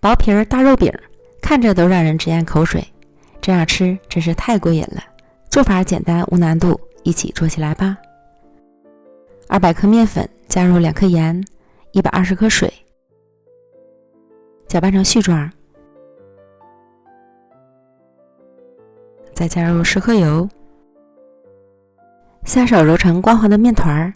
薄皮儿大肉饼，看着都让人直咽口水，这样吃真是太过瘾了。做法简单无难度，一起做起来吧。200克面粉加入2克盐，120克水，搅拌成絮状，再加入10克油，下手揉成光滑的面团，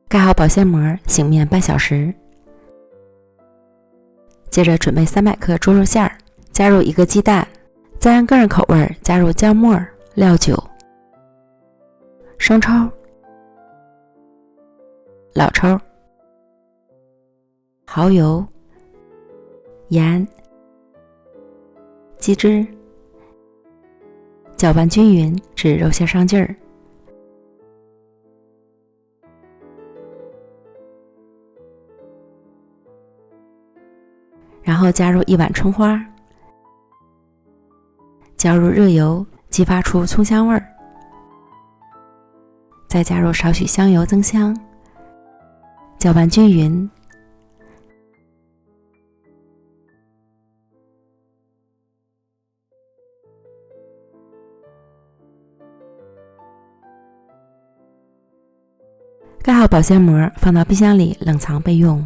盖好保鲜膜，醒面半小时。接着准备300克猪肉馅儿，加入1个鸡蛋，再按个人口味加入姜末、料酒、生抽、老抽、蚝油、盐、鸡汁，搅拌均匀至肉馅上劲儿。然后加入1碗葱花，加入热油，激发出葱香味儿，再加入少许香油增香，搅拌均匀。盖好保鲜膜，放到冰箱里冷藏备用。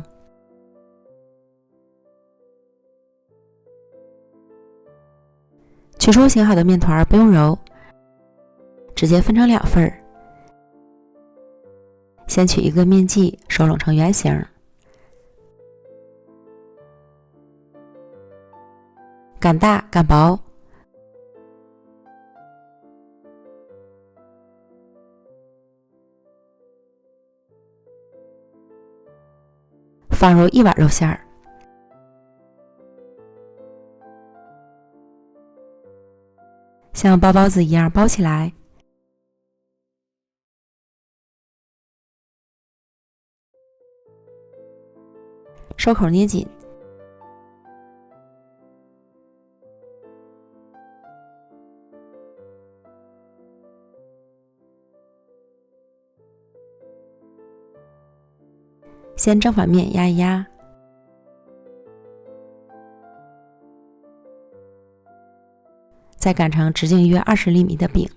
取出醒好的面团不用揉，直接分成2份。先取1个面剂收拢成圆形，擀大擀薄，放入1碗肉馅儿，像包包子一样包起来，收口捏紧，先正反面压一压，再擀成直径约20厘米的饼。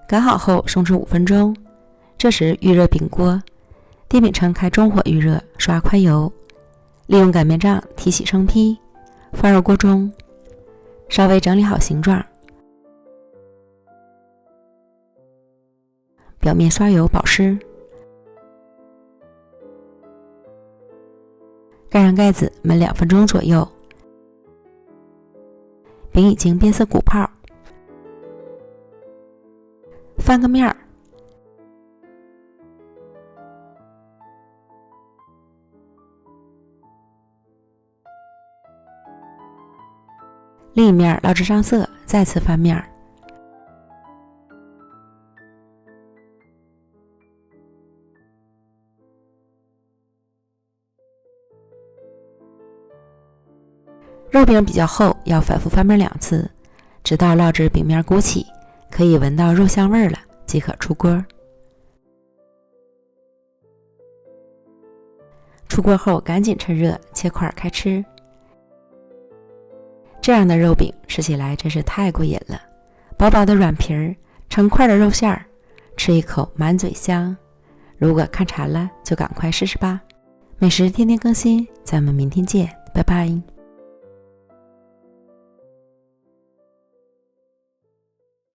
擀好后松弛5分钟，这时预热饼锅，电饼铛开中火预热，刷宽油，利用擀面杖提起生坯，放入锅中，稍微整理好形状，表面刷油保湿，盖上盖子焖2分钟左右。饼已经变色鼓泡，翻个面儿，另一面捞至上色，再次翻面儿。肉饼比较厚，要反复翻面2次，直到烙至饼面鼓起，可以闻到肉香味了，即可出锅。出锅后赶紧趁热切块开吃。这样的肉饼吃起来真是太过瘾了，薄薄的软皮儿，成块的肉馅儿，吃一口满嘴香。如果看馋了，就赶快试试吧。美食天天更新，咱们明天见，拜拜。